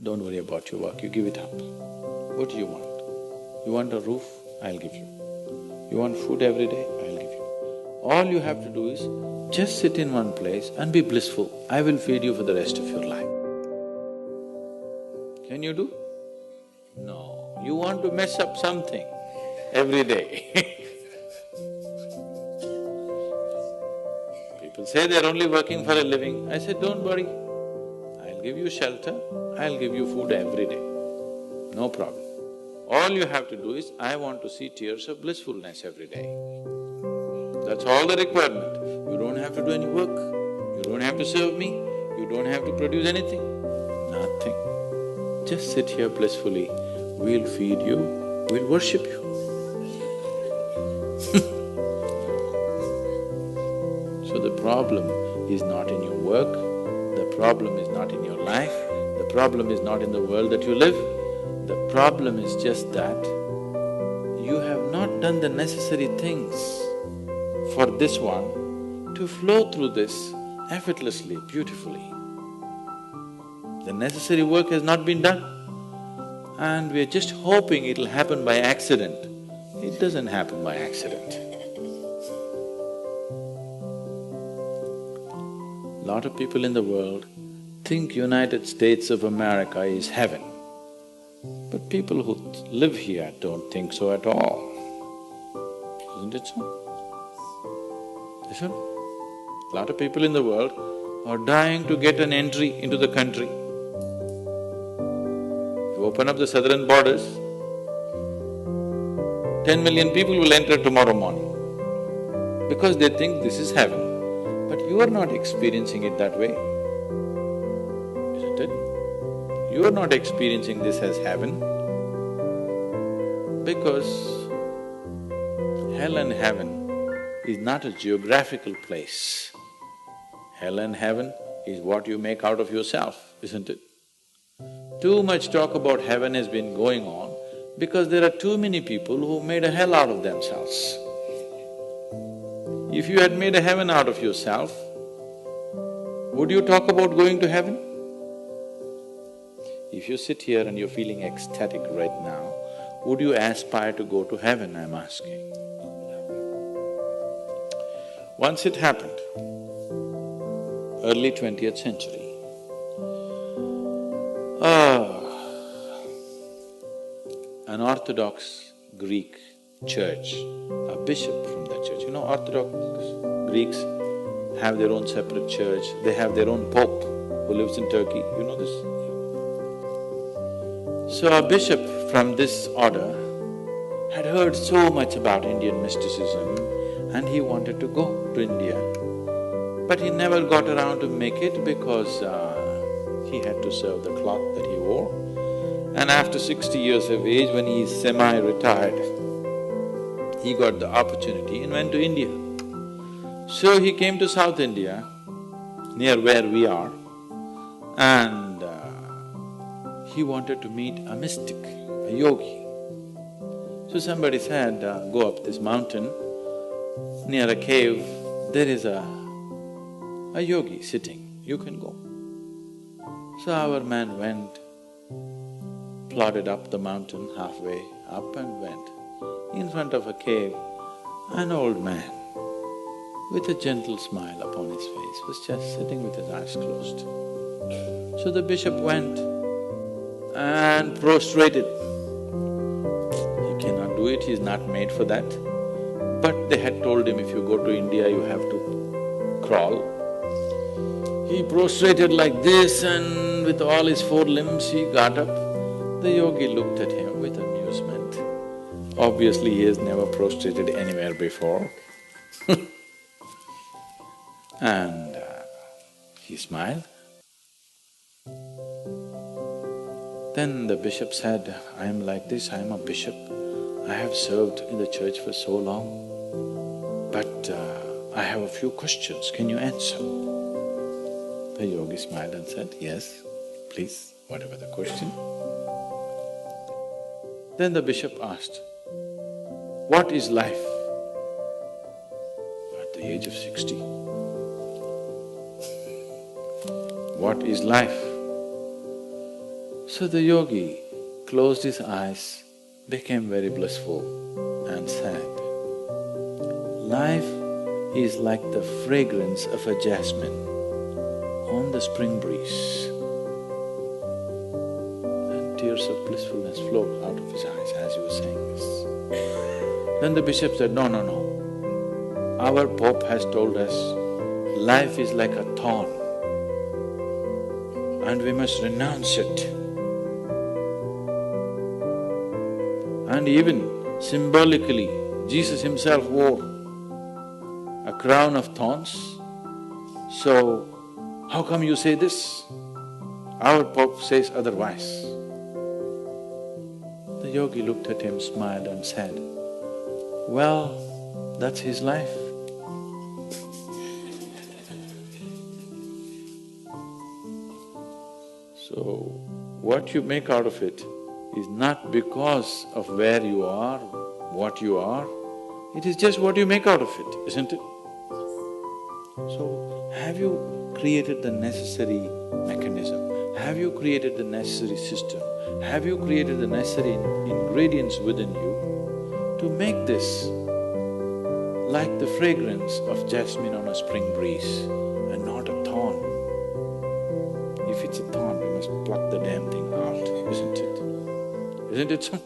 Don't worry about your work, you give it up. What do you want? You want a roof? I'll give you. You want food every day? I'll give you. All you have to do is just sit in one place and be blissful. I will feed you for the rest of your life. Can you do? No, you want to mess up something every day People say they're only working for a living. I said, don't worry, I'll give you shelter, I'll give you food every day, no problem. All you have to do is, I want to see tears of blissfulness every day. That's all the requirement. You don't have to do any work, you don't have to serve me, you don't have to produce anything, nothing. Just sit here blissfully, we'll feed you, we'll worship you. So the problem is not in your work, the problem is not in your life, the problem is not in the world that you live. The problem is just that you have not done the necessary things for this one to flow through this effortlessly, beautifully. The necessary work has not been done and we're just hoping it'll happen by accident. It doesn't happen by accident. Lot of people in the world think United States of America is heaven. But people who live here don't think so at all. Isn't it so? Isn't it? A lot of people in the world are dying to get an entry into the country. If you open up the southern borders, 10 million people will enter tomorrow morning because they think this is heaven. But you are not experiencing it that way, isn't it? You are not experiencing this as heaven because hell and heaven is not a geographical place. Hell and heaven is what you make out of yourself, isn't it? Too much talk about heaven has been going on because there are too many people who made a hell out of themselves. If you had made a heaven out of yourself, would you talk about going to heaven? If you sit here and you're feeling ecstatic right now, would you aspire to go to heaven, I'm asking? Once it happened, early 20th century, an Orthodox Greek church, a bishop from that church, Orthodox Greeks have their own separate church, they have their own pope who lives in Turkey, you know this? So a bishop from this order had heard so much about Indian mysticism and he wanted to go to India. But he never got around to make it because he had to serve the cloth that he wore. And after 60 years of age, when he is semi-retired, he got the opportunity and went to India. So he came to South India, near where we are, and he wanted to meet a mystic, a yogi. So somebody said, go up this mountain, near a cave, there is a yogi sitting, you can go. So our man went, plodded up the mountain, halfway up and went. In front of a cave, an old man with a gentle smile upon his face was just sitting with his eyes closed. So the bishop went and prostrated. He cannot do it, he's not made for that. But they had told him, if you go to India, you have to crawl. He prostrated like this and with all his four limbs he got up. The yogi looked at him with amusement. Obviously, he has never prostrated anywhere before and he smiled. Then the bishop said, I am like this, I am a bishop, I have served in the church for so long, but I have a few questions, can you answer? The yogi smiled and said, yes, please, whatever the question. Then the bishop asked, what is life? At the age of 60. What is life? So the yogi closed his eyes, became very blissful and said, life is like the fragrance of a jasmine on the spring breeze. And tears of blissfulness flowed out of his eyes as he was saying this. Then the bishop said, no, no, no. Our Pope has told us, life is like a thorn and we must renounce it. And even symbolically, Jesus himself wore a crown of thorns. So, how come you say this? Our Pope says otherwise. The yogi looked at him, smiled and said, well, that's his life. So, what you make out of it is not because of where you are, what you are, it is just what you make out of it, isn't it? So, have you created the necessary mechanism? Have you created the necessary system? Have you created the necessary ingredients within you to make this like the fragrance of jasmine on a spring breeze and not a thorn? If it's a thorn, we must pluck the damn thing out, isn't it? Isn't it so?